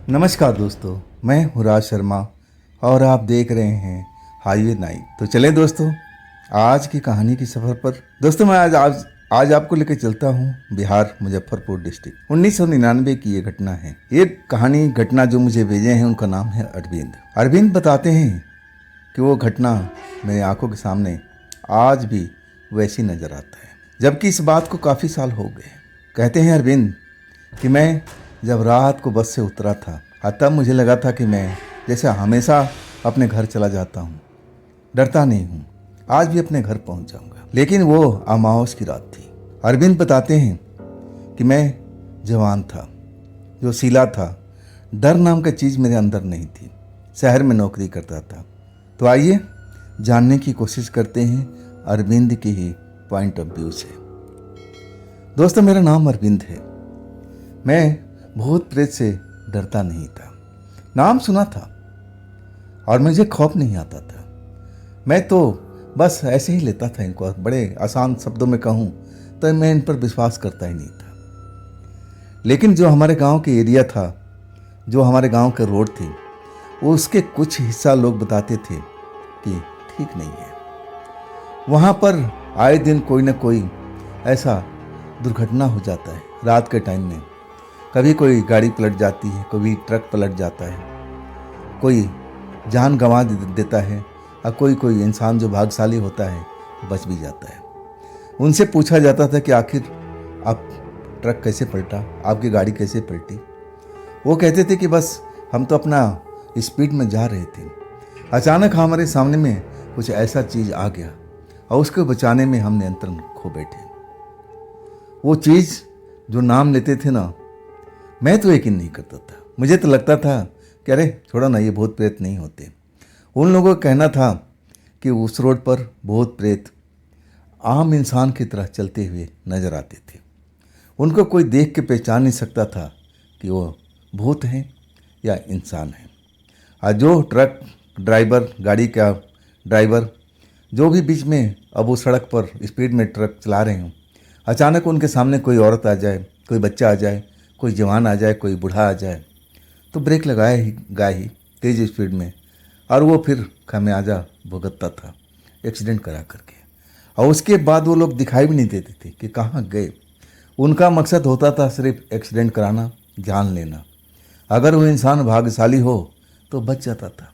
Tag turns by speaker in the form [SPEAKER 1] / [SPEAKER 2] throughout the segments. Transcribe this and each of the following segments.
[SPEAKER 1] नमस्कार दोस्तों, मैं हूँ राज शर्मा और आप देख रहे हैं हाईवे नाइट। तो चलें दोस्तों, आज की कहानी की सफ़र पर। दोस्तों मैं आज आपको लेकर चलता हूँ बिहार मुजफ्फरपुर डिस्ट्रिक्ट। 1999 की ये घटना है। ये घटना जो मुझे भेजे हैं उनका नाम है अरविंद। अरविंद बताते हैं कि वो घटना मेरी आंखों के सामने आज भी वैसी नज़र आता है, जबकि इस बात को काफ़ी साल हो गए। कहते हैं अरविंद कि मैं जब रात को बस से उतरा था तब मुझे लगा था कि मैं जैसे हमेशा अपने घर चला जाता हूँ, डरता नहीं हूँ, आज भी अपने घर पहुँच जाऊँगा। लेकिन वो अमावस की रात थी। अरविंद बताते हैं कि मैं जवान था, जो सीला था। डर नाम का चीज़ मेरे अंदर नहीं थी। शहर में नौकरी करता था। तो आइए जानने की कोशिश करते हैं अरविंद के ही पॉइंट ऑफ व्यू से। दोस्तों मेरा नाम अरविंद है। मैं भूत प्रेत से डरता नहीं था। नाम सुना था और मुझे खौफ नहीं आता था। मैं तो बस ऐसे ही लेता था इनको। बड़े आसान शब्दों में कहूँ तो मैं इन पर विश्वास करता ही नहीं था। लेकिन जो हमारे गांव के एरिया था, जो हमारे गांव के रोड थे, उसके कुछ हिस्सा लोग बताते थे कि ठीक नहीं है। वहाँ पर आए दिन कोई ना कोई ऐसा दुर्घटना हो जाता है रात के टाइम में। कभी कोई गाड़ी पलट जाती है, कभी ट्रक पलट जाता है, कोई जान गंवा देता है और कोई इंसान जो भाग्यशाली होता है बच भी जाता है। उनसे पूछा जाता था कि आखिर आप ट्रक कैसे पलटा, आपकी गाड़ी कैसे पलटी। वो कहते थे कि बस हम तो अपना स्पीड में जा रहे थे, अचानक हमारे सामने में कुछ ऐसा चीज़ आ गया और उसको बचाने में हम नियंत्रण खो बैठे। वो चीज़ जो नाम लेते थे ना, मैं तो यकीन नहीं करता था। मुझे तो लगता था कि अरे छोड़ो ना, ये भूत प्रेत नहीं होते। उन लोगों का कहना था कि उस रोड पर भूत प्रेत आम इंसान की तरह चलते हुए नजर आते थे। उनको कोई देख के पहचान नहीं सकता था कि वो भूत हैं या इंसान हैं। और जो ट्रक ड्राइवर, गाड़ी का ड्राइवर, जो भी बीच में अब वो सड़क पर स्पीड में ट्रक चला रहे हों, अचानक उनके सामने कोई औरत आ जाए, कोई बच्चा आ जाए, कोई जवान आ जाए, कोई बूढ़ा आ जाए, तो ब्रेक लगाए ही तेज़ स्पीड में, और वो फिर खामियाजा भुगतता था एक्सीडेंट करा करके। और उसके बाद वो लोग दिखाई भी नहीं देते थे कि कहाँ गए। उनका मकसद होता था सिर्फ एक्सीडेंट कराना, जान लेना। अगर वो इंसान भाग्यशाली हो तो बच जाता था,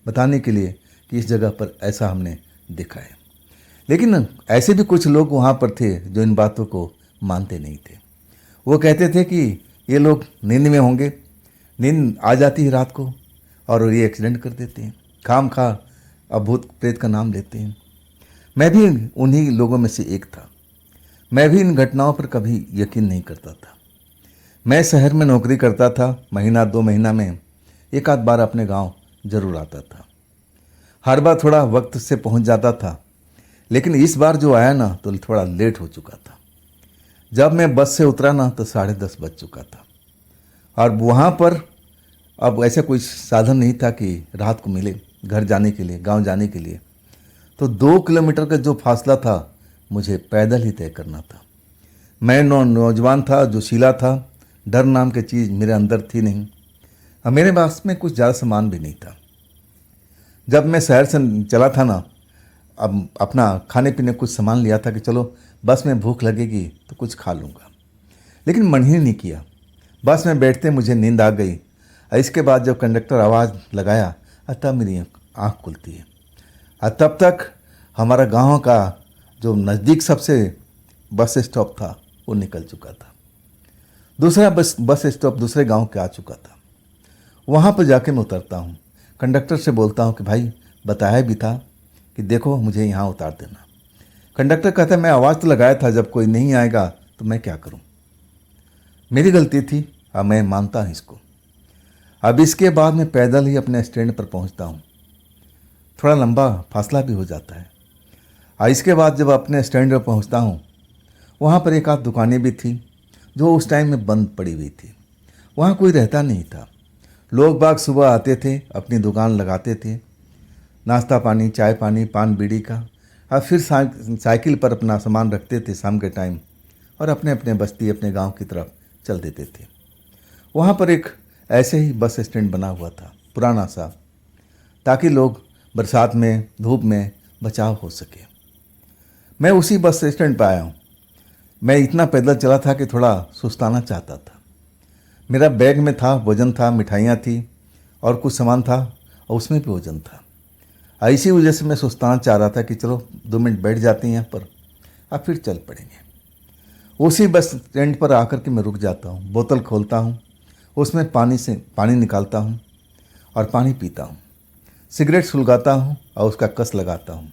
[SPEAKER 1] बताने के लिए कि इस जगह पर ऐसा हमने देखा है। लेकिन ऐसे भी कुछ लोग वहाँ पर थे जो इन बातों को मानते नहीं थे। वो कहते थे कि ये लोग नींद में होंगे, नींद आ जाती है रात को और ये एक्सीडेंट कर देते हैं, खाम खा अब भूत प्रेत का नाम लेते हैं। मैं भी उन्हीं लोगों में से एक था। मैं भी इन घटनाओं पर कभी यकीन नहीं करता था। मैं शहर में नौकरी करता था। महीना 2 महीना में एक आध बार अपने गांव जरूर आता था। हर बार थोड़ा वक्त से पहुंच जाता था, लेकिन इस बार जो आया ना तो थोड़ा लेट हो चुका था। जब मैं बस से उतरा ना तो 10:30 बज चुका था। और वहाँ पर अब ऐसा कोई साधन नहीं था कि रात को मिले घर जाने के लिए, गांव जाने के लिए। तो 2 किलोमीटर का जो फासला था मुझे पैदल ही तय करना था। मैं नौजवान था, जोशीला था। डर नाम की चीज़ मेरे अंदर थी नहीं और मेरे पास में कुछ ज़्यादा सामान भी नहीं था। जब मैं शहर से चला था ना, अब अपना खाने पीने कुछ सामान लिया था कि चलो बस में भूख लगेगी तो कुछ खा लूँगा, लेकिन मन ही नहीं किया। बस में बैठते मुझे नींद आ गई। और इसके बाद जब कंडक्टर आवाज़ लगाया तब मेरी आँख खुलती है। और तब तक हमारा गांव का जो नज़दीक सबसे बस स्टॉप था वो निकल चुका था। दूसरा बस स्टॉप दूसरे गांव के आ चुका था। वहाँ पर जाके मैं उतरता हूँ। कंडक्टर से बोलता हूँ कि भाई बताया भी था कि देखो मुझे यहाँ उतार देना। कंडक्टर कहता है मैं आवाज़ तो लगाया था, जब कोई नहीं आएगा तो मैं क्या करूं। मेरी गलती थी और मैं मानता हूं इसको। अब इसके बाद मैं पैदल ही अपने स्टैंड पर पहुंचता हूं। थोड़ा लंबा फासला भी हो जाता है। और इसके बाद जब अपने स्टैंड पर पहुंचता हूं, वहां पर एक आध दुकानें भी थी जो उस टाइम में बंद पड़ी हुई थी। वहां कोई रहता नहीं था। लोग बाग सुबह आते थे, अपनी दुकान लगाते थे, नाश्ता पानी, चाय पानी, पान बीड़ी का, और फिर साइकिल पर अपना सामान रखते थे शाम के टाइम और अपने अपने बस्ती, अपने गांव की तरफ चल देते थे। वहाँ पर एक ऐसे ही बस स्टैंड बना हुआ था, पुराना सा, ताकि लोग बरसात में, धूप में बचाव हो सके। मैं उसी बस स्टैंड पर आया हूँ। मैं इतना पैदल चला था कि थोड़ा सुस्ताना चाहता था। मेरा बैग में था, वजन था, मिठाइयाँ थी और कुछ सामान था और उसमें भी वजन था। इसी वजह से मैं सुस्ताना चाह रहा था कि चलो 2 मिनट बैठ जाते हैं यहाँ पर, अब फिर चल पड़ेंगे। उसी बस स्टैंड पर आकर के मैं रुक जाता हूँ, बोतल खोलता हूँ, उसमें पानी निकालता हूँ और पानी पीता हूँ। सिगरेट सुलगाता हूँ और उसका कस लगाता हूँ।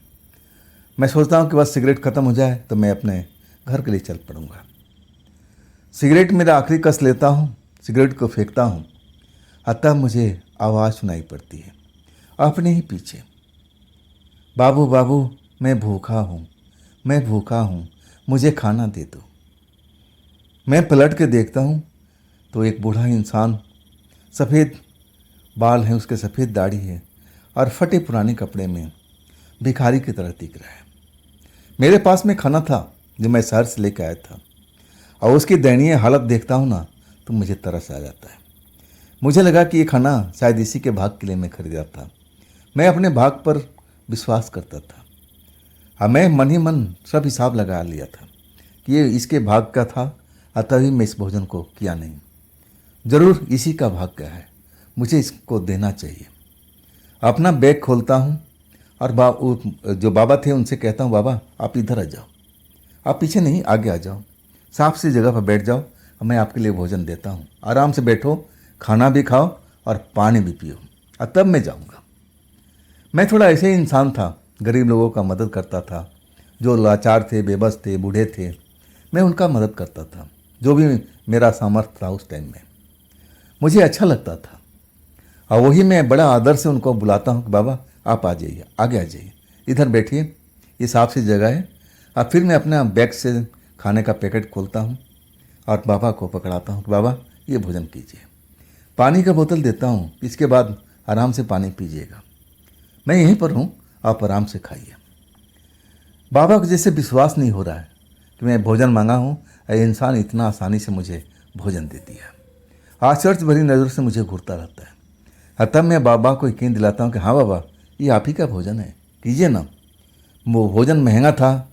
[SPEAKER 1] मैं सोचता हूँ कि बस सिगरेट ख़त्म हो जाए तो मैं अपने घर के लिए चल पड़ूँगा। सिगरेट मेरा आखिरी कस लेता हूँ, सिगरेट को फेंकता हूँ। अतः मुझे आवाज़ सुनाई पड़ती है अपने ही पीछे, बाबू बाबू मैं भूखा हूँ, मैं भूखा हूँ, मुझे खाना दे दो। मैं पलट के देखता हूँ तो एक बूढ़ा इंसान, सफ़ेद बाल हैं उसके, सफ़ेद दाढ़ी है और फटे पुराने कपड़े में भिखारी की तरह दिख रहा है। मेरे पास में खाना था जो मैं शहर से लेकर आया था और उसकी दयनीय हालत देखता हूँ ना तो मुझे तरस आ जाता है। मुझे लगा कि ये खाना शायद इसी के भाग के लिए मैं खरीदा था। मैं अपने भाग पर विश्वास करता था। मैं मन ही मन सब हिसाब लगा लिया था कि ये इसके भाग का था, अतः ही मैं इस भोजन को किया नहीं। ज़रूर इसी का भाग्य है, मुझे इसको देना चाहिए। अपना बैग खोलता हूँ और जो बाबा थे उनसे कहता हूँ, बाबा आप इधर आ जाओ, आप पीछे नहीं आगे आ जाओ, साफ सी जगह पर बैठ जाओ, मैं आपके लिए भोजन देता हूँ, आराम से बैठो, खाना भी खाओ और पानी भी पियो, और तब मैं जाऊँगा। मैं थोड़ा ऐसे ही इंसान था, गरीब लोगों का मदद करता था, जो लाचार थे, बेबस थे, बूढ़े थे, मैं उनका मदद करता था, जो भी मेरा सामर्थ्य था उस टाइम में। मुझे अच्छा लगता था और वही मैं बड़ा आदर से उनको बुलाता हूँ कि बाबा आप आ जाइए, आगे आ जाइए, इधर बैठिए, ये साफ सी जगह है। और फिर मैं अपना बैग से खाने का पैकेट खोलता हूँ और बाबा को पकड़ाता हूँ कि बाबा ये भोजन कीजिए। पानी का बोतल देता हूँ, इसके बाद आराम से पानी पीजिएगा, मैं यहीं पर हूँ, आप आराम से खाइए। बाबा को जैसे विश्वास नहीं हो रहा है कि मैं भोजन मांगा हूँ, इंसान इतना आसानी से मुझे भोजन दे दिया। आश्चर्य भरी नज़र से मुझे घूरता रहता है। तब मैं बाबा को यकीन दिलाता हूँ कि हाँ बाबा, ये आप ही का भोजन है, कीजिए ना। वो भोजन महंगा था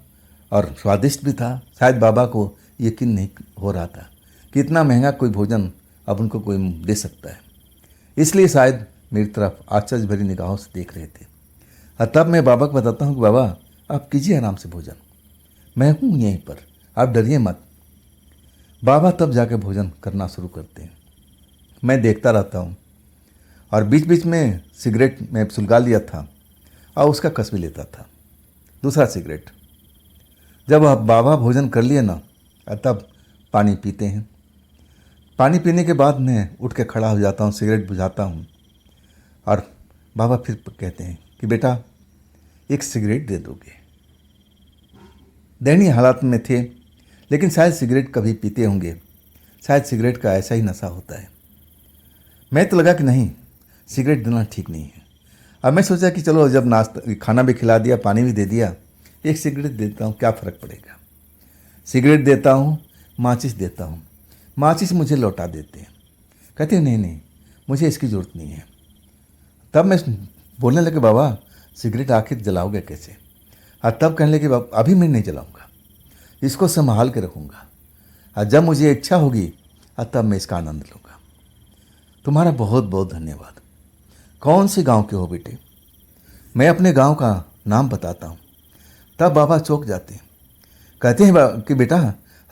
[SPEAKER 1] और स्वादिष्ट भी था। शायद बाबा को यकीन नहीं हो रहा था कि इतना महंगा कोई भोजन अब उनको कोई दे सकता है, इसलिए शायद मेरी तरफ आश्चर्य भरी निगाहों से देख रहे थे। तब मैं बाबा को बताता हूँ कि बाबा आप कीजिए आराम से भोजन, मैं हूँ यहीं पर, आप डरिए मत। बाबा तब जाके भोजन करना शुरू करते हैं। मैं देखता रहता हूँ और बीच बीच में सिगरेट मैं सुलगा लिया था और उसका कस भी लेता था, दूसरा सिगरेट। जब आप बाबा भोजन कर लिए ना, तब पानी पीते हैं। पानी पीने के बाद मैं उठ के खड़ा हो जाता हूँ, सिगरेट बुझाता हूँ और बाबा फिर कहते हैं कि बेटा एक सिगरेट दे दोगे। दयनीय हालात में थे, लेकिन शायद सिगरेट कभी पीते होंगे, शायद सिगरेट का ऐसा ही नशा होता है। मैं तो लगा कि नहीं, सिगरेट देना ठीक नहीं है। अब मैं सोचा कि चलो जब नाश्ता खाना भी खिला दिया, पानी भी दे दिया, एक सिगरेट देता हूँ, क्या फ़र्क पड़ेगा। सिगरेट देता हूँ, माचिस देता हूँ, माचिस मुझे लौटा देते हैं, कहते हैं नहीं नहीं मुझे इसकी ज़रूरत नहीं है। तब मैं बोलने लगे बाबा सिगरेट आखिर जलाओगे कैसे। और तब कहने लगे बाबा अभी मैं नहीं जलाऊँगा, इसको संभाल के रखूँगा, और जब मुझे इच्छा होगी तब मैं इसका आनंद लूँगा। तुम्हारा बहुत बहुत धन्यवाद। कौन से गांव के हो बेटे? मैं अपने गांव का नाम बताता हूँ। तब बाबा चौंक जाते हैं, कहते हैं कि बेटा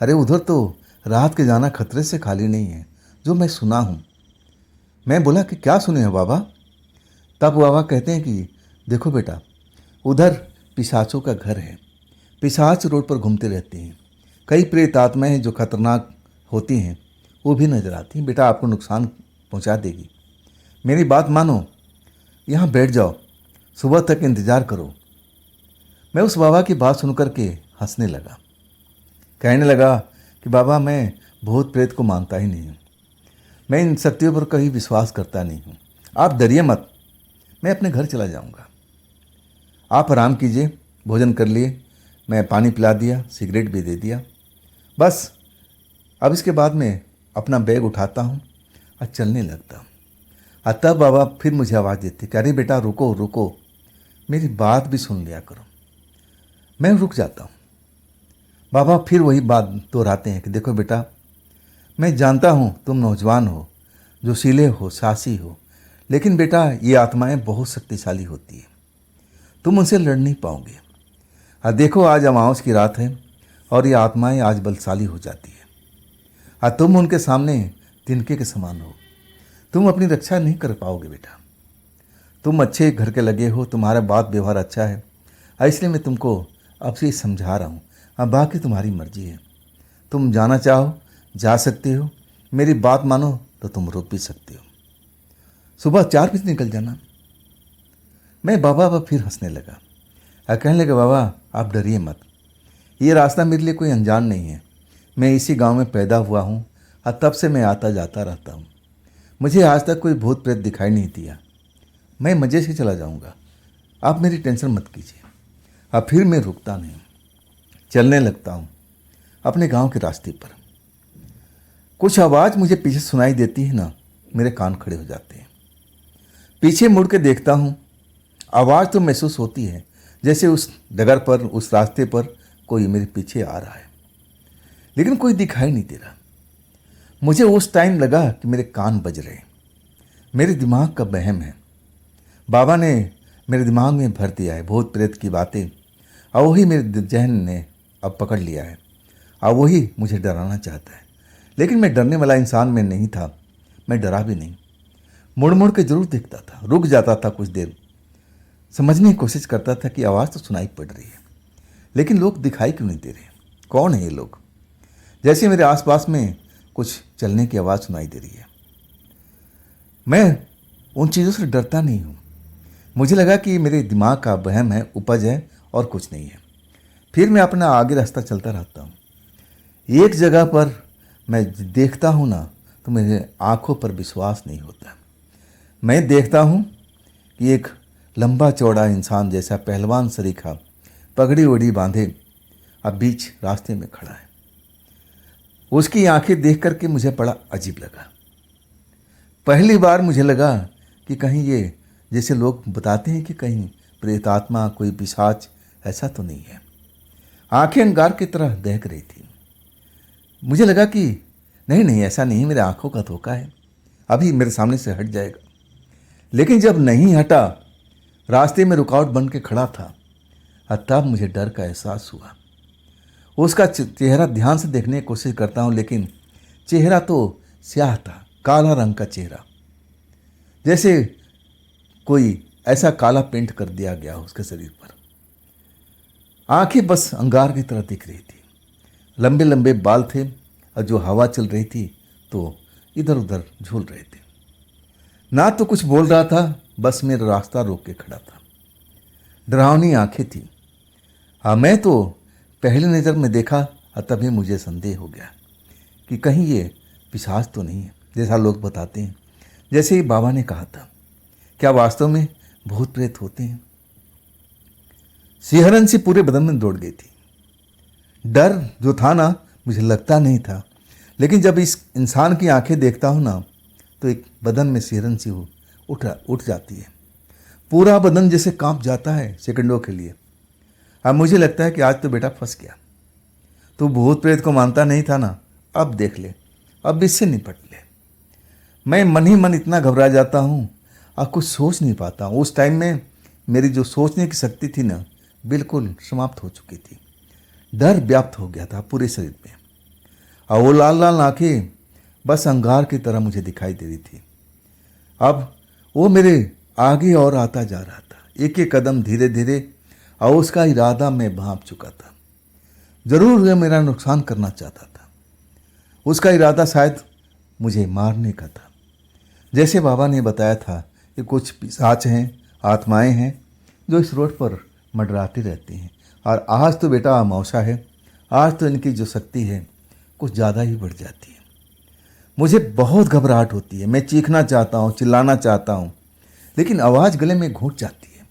[SPEAKER 1] अरे उधर तो रात के जाना खतरे से खाली नहीं है, जो मैं सुना हूँ। मैं बोला कि क्या सुने हो बाबा? तब बाबा कहते हैं कि देखो बेटा, उधर पिशाचों का घर है, पिशाच रोड पर घूमते रहते हैं, कई प्रेत आत्माएं जो खतरनाक होती हैं वो भी नजर आती हैं, बेटा आपको नुकसान पहुंचा देगी। मेरी बात मानो, यहाँ बैठ जाओ, सुबह तक इंतज़ार करो। मैं उस बाबा की बात सुनकर के हंसने लगा, कहने लगा कि बाबा मैं भूत प्रेत को मानता ही नहीं हूँ, मैं इन शक्तियों पर कभी विश्वास करता नहीं हूँ, आप डरिए मत, मैं अपने घर चला जाऊँगा, आप आराम कीजिए। भोजन कर लिए, मैं पानी पिला दिया, सिगरेट भी दे दिया, बस अब इसके बाद मैं अपना बैग उठाता हूँ और चलने लगता हूँ। तब बाबा फिर मुझे आवाज़ देते कि अरे बेटा रुको रुको, मेरी बात भी सुन लिया करो। मैं रुक जाता हूँ। बाबा फिर वही बात दोहराते हैं कि देखो बेटा, मैं जानता हूँ तुम नौजवान हो, जोशीले हो, साहसी हो, लेकिन बेटा ये आत्माएं बहुत शक्तिशाली होती है, तुम उनसे लड़ नहीं पाओगे। देखो आज अमावस की रात है और ये आत्माएं आज बलशाली हो जाती है। तुम उनके सामने तिनके के समान हो, तुम अपनी रक्षा नहीं कर पाओगे बेटा। तुम अच्छे घर के लगे हो, तुम्हारा बात व्यवहार अच्छा है, इसलिए मैं तुमको अब से समझा रहा हूँ। अब बाकी तुम्हारी मर्जी है, तुम जाना चाहो जा सकते हो, मेरी बात मानो तो तुम रुक भी सकते हो। सुबह 4 बजे निकल जाना। मैं बाबा अब फिर हंसने लगा और कहने लगा बाबा आप डरिए मत, ये रास्ता मेरे लिए कोई अनजान नहीं है। मैं इसी गांव में पैदा हुआ हूँ और तब से मैं आता जाता रहता हूँ। मुझे आज तक कोई भूत प्रेत दिखाई नहीं दिया। मैं मज़े से चला जाऊँगा, आप मेरी टेंशन मत कीजिए। अब फिर मैं रुकता नहीं, चलने लगता हूँ अपने गांव के रास्ते पर। कुछ आवाज़ मुझे पीछे सुनाई देती है ना, मेरे कान खड़े हो जाते हैं। पीछे मुड़ के देखता हूँ, आवाज़ तो महसूस होती है जैसे उस डगर पर, उस रास्ते पर कोई मेरे पीछे आ रहा है, लेकिन कोई दिखाई नहीं दे रहा। मुझे उस टाइम लगा कि मेरे कान बज रहे, मेरे दिमाग का वहम है। बाबा ने मेरे दिमाग में भर दिया है भूत प्रेत की बातें, और वही मेरे जहन ने अब पकड़ लिया है और वही मुझे डराना चाहता है। लेकिन मैं डरने वाला इंसान में नहीं था, मैं डरा भी नहीं। मुड़ मुड़ के जरूर देखता था, रुक जाता था कुछ देर, समझने की कोशिश करता था कि आवाज़ तो सुनाई पड़ रही है, लेकिन लोग दिखाई क्यों नहीं दे रहे, कौन है ये लोग। जैसे मेरे आसपास में कुछ चलने की आवाज़ सुनाई दे रही है। मैं उन चीज़ों से डरता नहीं हूँ, मुझे लगा कि मेरे दिमाग का वहम है, उपज है और कुछ नहीं है। फिर मैं अपना आगे रास्ता चलता रहता हूँ। एक जगह पर मैं देखता हूँ ना, तो मेरे आँखों पर विश्वास नहीं होता। मैं देखता हूँ कि एक लंबा चौड़ा इंसान जैसा पहलवान सरीखा पगड़ी ओढ़ी बांधे अब बीच रास्ते में खड़ा है। उसकी आंखें देख करके मुझे बड़ा अजीब लगा। पहली बार मुझे लगा कि कहीं ये जैसे लोग बताते हैं कि कहीं प्रेतात्मा, कोई पिशाच, ऐसा तो नहीं है। आंखें अंगार की तरह दहक रही थी। मुझे लगा कि नहीं नहीं ऐसा नहीं, मेरे आंखों का धोखा है, अभी मेरे सामने से हट जाएगा। लेकिन जब नहीं हटा, रास्ते में रुकावट बन के खड़ा था, तब मुझे डर का एहसास हुआ। उसका चेहरा ध्यान से देखने की कोशिश करता हूँ, लेकिन चेहरा तो स्याह था, काला रंग का चेहरा, जैसे कोई ऐसा काला पेंट कर दिया गया उसके शरीर पर। आंखें बस अंगार की तरह दिख रही थी, लंबे लंबे बाल थे और जो हवा चल रही थी तो इधर उधर झूल रहे थे। ना तो कुछ बोल रहा था, बस मेरा रास्ता रोक के खड़ा था। डरावनी आंखें थी। हाँ, मैं तो पहली नज़र में देखा और तभी मुझे संदेह हो गया कि कहीं ये पिशाच तो नहीं है जैसा लोग बताते हैं, जैसे ही बाबा ने कहा था। क्या वास्तव में भूत प्रेत होते हैं? सिहरन सी पूरे बदन में दौड़ गई थी। डर जो था ना, मुझे लगता नहीं था, लेकिन जब इस इंसान की आंखें देखता हूँ ना, तो एक बदन में सिहरन सी उठ जाती है। पूरा बदन जैसे कांप जाता है सेकंडों के लिए। अब मुझे लगता है कि आज तो बेटा फंस गया। तू भूत प्रेत को मानता नहीं था ना, अब देख ले, अब इससे निपट ले। मैं मन ही मन इतना घबरा जाता हूँ और कुछ सोच नहीं पाता हूँ। उस टाइम में मेरी जो सोचने की शक्ति थी ना, बिल्कुल समाप्त हो चुकी थी। डर व्याप्त हो गया था पूरे शरीर में, और वो लाल लाल आंखें बस अंगार की तरह मुझे दिखाई दे रही थी। अब वो मेरे आगे और आता जा रहा था, एक एक कदम धीरे धीरे, और उसका इरादा मैं भांप चुका था। जरूर वह मेरा नुकसान करना चाहता था। उसका इरादा शायद मुझे मारने का था। जैसे बाबा ने बताया था कि कुछ पिशाच हैं, आत्माएं हैं जो इस रोड पर मंडराती रहती हैं, और आज तो बेटा अमावस्या है, आज तो इनकी जो शक्ति है कुछ ज़्यादा ही बढ़ जाती है। मुझे बहुत घबराहट होती है, मैं चीखना चाहता हूँ, चिल्लाना चाहता हूँ, लेकिन आवाज़ गले में घुट जाती है।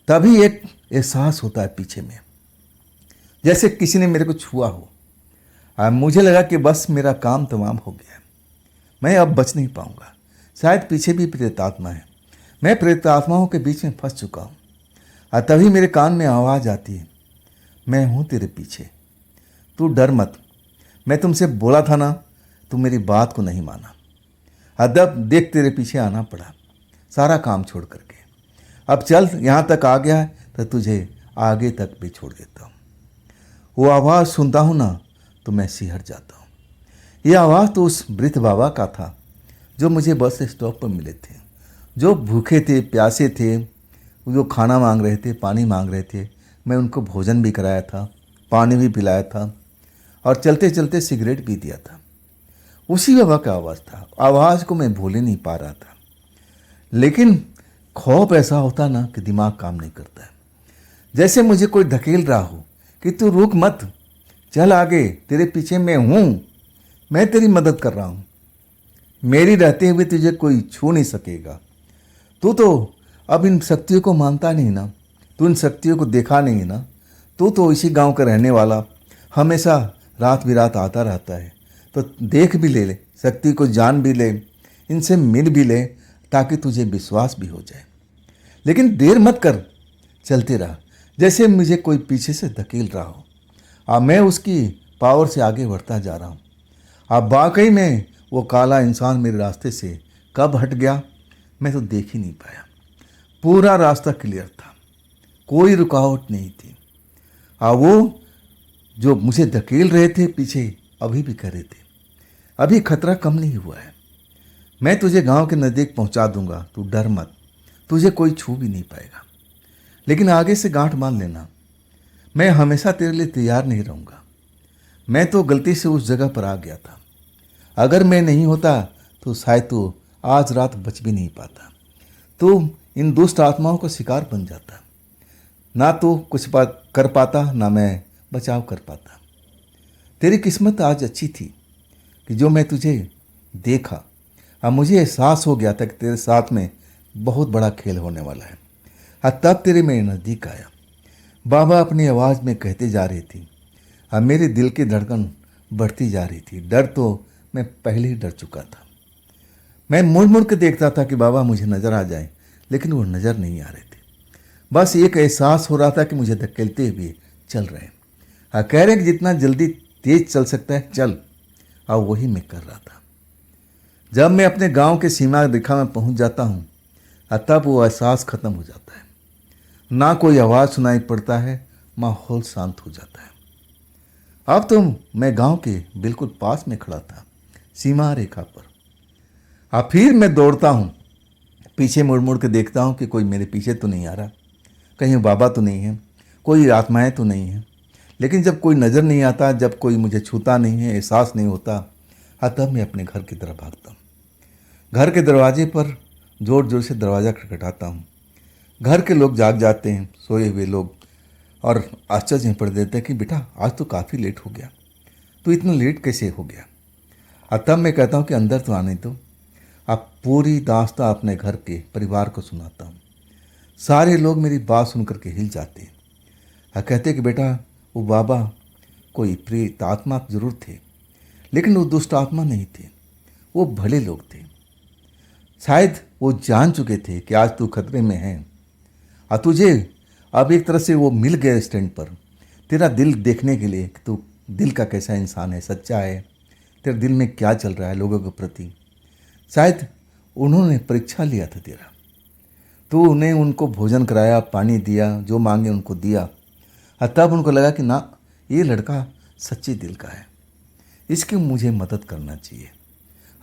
[SPEAKER 1] तभी एक एहसास होता है पीछे में, जैसे किसी ने मेरे को छुआ हो। मुझे लगा कि बस मेरा काम तमाम हो गया, मैं अब बच नहीं पाऊंगा। शायद पीछे भी प्रेतात्मा है। मैं प्रेतात्माओं के बीच में फंस चुका हूँ। और तभी मेरे कान में आवाज़ आती है, मैं हूँ तेरे पीछे, तू डर मत। मैं तुमसे बोला था ना, तू मेरी बात को नहीं माना। अदब देख तेरे पीछे आना पड़ा, सारा काम छोड़ करके। अब चल, यहाँ तक आ गया है तो तुझे आगे तक भी छोड़ देता हूँ। वो आवाज़ सुनता हूँ ना तो मैं सिहर जाता हूँ। ये आवाज़ तो उस वृद्ध बाबा का था जो मुझे बस स्टॉप पर मिले थे, जो भूखे थे, प्यासे थे, जो खाना मांग रहे थे, पानी मांग रहे थे। मैं उनको भोजन भी कराया था, पानी भी पिलाया था और चलते चलते सिगरेट भी दिया था। उसी बाबा का आवाज़ था। आवाज़ को मैं भूल ही नहीं पा रहा था। लेकिन खौफ ऐसा होता ना कि दिमाग काम नहीं करता है। जैसे मुझे कोई धकेल रहा हो कि तू रुक मत, चल आगे, तेरे पीछे मैं हूँ, मैं तेरी मदद कर रहा हूँ। मेरी रहते हुए तुझे कोई छू नहीं सकेगा। तू तो अब इन शक्तियों को मानता नहीं ना, तू इन शक्तियों को देखा नहीं ना। तू तो इसी गांव का रहने वाला, हमेशा रात बिरात आता रहता है। तो देख भी ले, शक्ति को जान भी ले, इनसे मिल भी ले, ताकि तुझे विश्वास भी हो जाए। लेकिन देर मत कर, चलते रहा जैसे मुझे कोई पीछे से धकेल रहा हो। अब मैं उसकी पावर से आगे बढ़ता जा रहा हूँ। अब वाकई में वो काला इंसान मेरे रास्ते से कब हट गया मैं तो देख ही नहीं पाया। पूरा रास्ता क्लियर था, कोई रुकावट नहीं थी। अब वो जो मुझे धकेल रहे थे पीछे अभी भी कर रहे थे, अभी खतरा कम नहीं हुआ है। मैं तुझे गांव के नज़दीक पहुंचा दूंगा, तू डर मत, तुझे कोई छू भी नहीं पाएगा। लेकिन आगे से गांठ मान लेना, मैं हमेशा तेरे लिए तैयार नहीं रहूँगा। मैं तो गलती से उस जगह पर आ गया था। अगर मैं नहीं होता तो शायद तू आज रात बच भी नहीं पाता। तू इन दुष्ट आत्माओं का शिकार बन जाता। ना तो कुछ बात कर पाता, ना मैं बचाव कर पाता। तेरी किस्मत आज अच्छी थी कि जो मैं तुझे देखा। अब मुझे एहसास हो गया था कि तेरे साथ में बहुत बड़ा खेल होने वाला है। और तब तेरे मेरे नज़दीक आया। बाबा अपनी आवाज़ में कहते जा रही थी। अब मेरे दिल की धड़कन बढ़ती जा रही थी। डर तो मैं पहले ही डर चुका था। मैं मुड़ मुड़ के देखता था कि बाबा मुझे नज़र आ जाए, लेकिन वो नज़र नहीं आ रहे थे। बस एक एहसास हो रहा था कि मुझे धकेलते हुए चल रहे हैं। हाँ, कह रहे हैं कि जितना जल्दी तेज चल सकता है चल। और वही मैं कर रहा था। जब मैं अपने गांव के सीमा रेखा में पहुंच जाता हूं, तब वो एहसास खत्म हो जाता है। ना कोई आवाज़ सुनाई पड़ता है, माहौल शांत हो जाता है। अब तो मैं गांव के बिल्कुल पास में खड़ा था, सीमा रेखा पर। अब फिर मैं दौड़ता हूँ, पीछे मुड़ मुड़ के देखता हूँ कि कोई मेरे पीछे तो नहीं आ रहा, कहीं बाबा तो नहीं है, कोई आत्माएं तो नहीं है। लेकिन जब कोई नज़र नहीं आता, जब कोई मुझे छूता नहीं है, एहसास नहीं होता, तब मैं अपने घर की तरफ भागता हूँ। घर के दरवाजे पर ज़ोर ज़ोर से दरवाज़ा खटखटाता हूँ। घर के लोग जाग जाते हैं, सोए हुए लोग, और आश्चर्य में पड़ देते हैं कि बेटा आज तो काफ़ी लेट हो गया, तो इतना लेट कैसे हो गया। और तब मैं कहता हूँ कि अंदर तो आने दो। अब पूरी दास्तां अपने घर के परिवार को सुनाता हूँ। सारे लोग मेरी बात सुन करके हिल जाते हैं और कहते कि बेटा वो बाबा कोई प्रेत आत्मा जरूर थे, लेकिन वो दुष्ट आत्मा नहीं थे, वो भले लोग थे। शायद वो जान चुके थे कि आज तू खतरे में है और तुझे अब एक तरह से वो मिल गए स्टैंड पर, तेरा दिल देखने के लिए कि तू दिल का कैसा इंसान है, सच्चा है, तेरे दिल में क्या चल रहा है लोगों के प्रति। शायद उन्होंने परीक्षा लिया था तेरा, तो उन्हें उनको भोजन कराया, पानी दिया, जो मांगे उनको दिया, और तब उनको लगा कि ना ये लड़का सच्चे दिल का है, इसकी मुझे मदद करना चाहिए।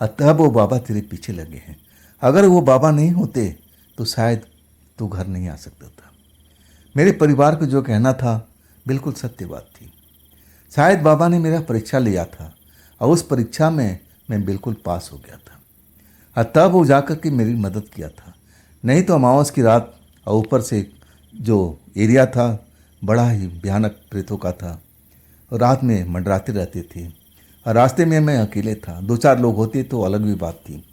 [SPEAKER 1] और तब वो बाबा तेरे पीछे लगे हैं। अगर वो बाबा नहीं होते तो शायद तू घर नहीं आ सकता था। मेरे परिवार को जो कहना था बिल्कुल सत्य बात थी। शायद बाबा ने मेरा परीक्षा लिया था और उस परीक्षा में मैं बिल्कुल पास हो गया था, और तब वो जाकर के मेरी मदद किया था। नहीं तो अमावस की रात, और ऊपर से जो एरिया था बड़ा ही भयानक प्रेतों का था, और रात में मंडराते रहते थे, और रास्ते में मैं अकेले था। 2-4 लोग होते तो अलग भी बात थी।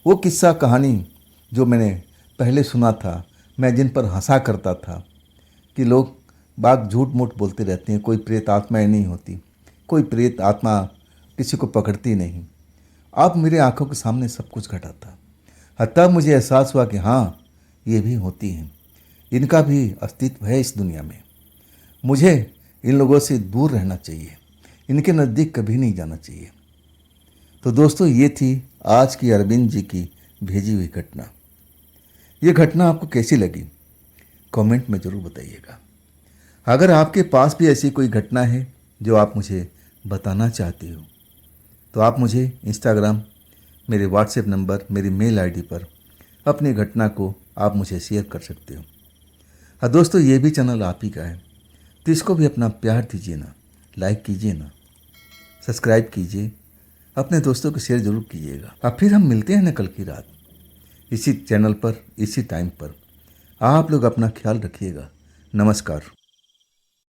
[SPEAKER 1] वो किस्सा कहानी जो मैंने पहले सुना था, मैं जिन पर हंसा करता था कि लोग बाग झूठ मूठ बोलते रहते हैं, कोई प्रेत आत्माएं नहीं होती, कोई प्रेत आत्मा किसी को पकड़ती नहीं। अब मेरे आंखों के सामने सब कुछ घटा था। तब मुझे एहसास हुआ कि हाँ, ये भी होती हैं, इनका भी अस्तित्व है इस दुनिया में। मुझे इन लोगों से दूर रहना चाहिए, इनके नज़दीक कभी नहीं जाना चाहिए। तो दोस्तों, ये थी आज की अरविंद जी की भेजी हुई घटना। ये घटना आपको कैसी लगी कमेंट में ज़रूर बताइएगा। अगर आपके पास भी ऐसी कोई घटना है जो आप मुझे बताना चाहते हो तो आप मुझे इंस्टाग्राम, मेरे व्हाट्सएप नंबर, मेरी मेल आईडी पर अपनी घटना को आप मुझे शेयर कर सकते हो। हाँ दोस्तों, ये भी चैनल आप ही का है तो इसको भी अपना प्यार दीजिए ना, लाइक कीजिए ना, सब्सक्राइब कीजिए, अपने दोस्तों को शेयर ज़रूर कीजिएगा। अब फिर हम मिलते हैं ना कल की रात इसी चैनल पर, इसी टाइम पर। आप लोग अपना ख्याल रखिएगा। नमस्कार।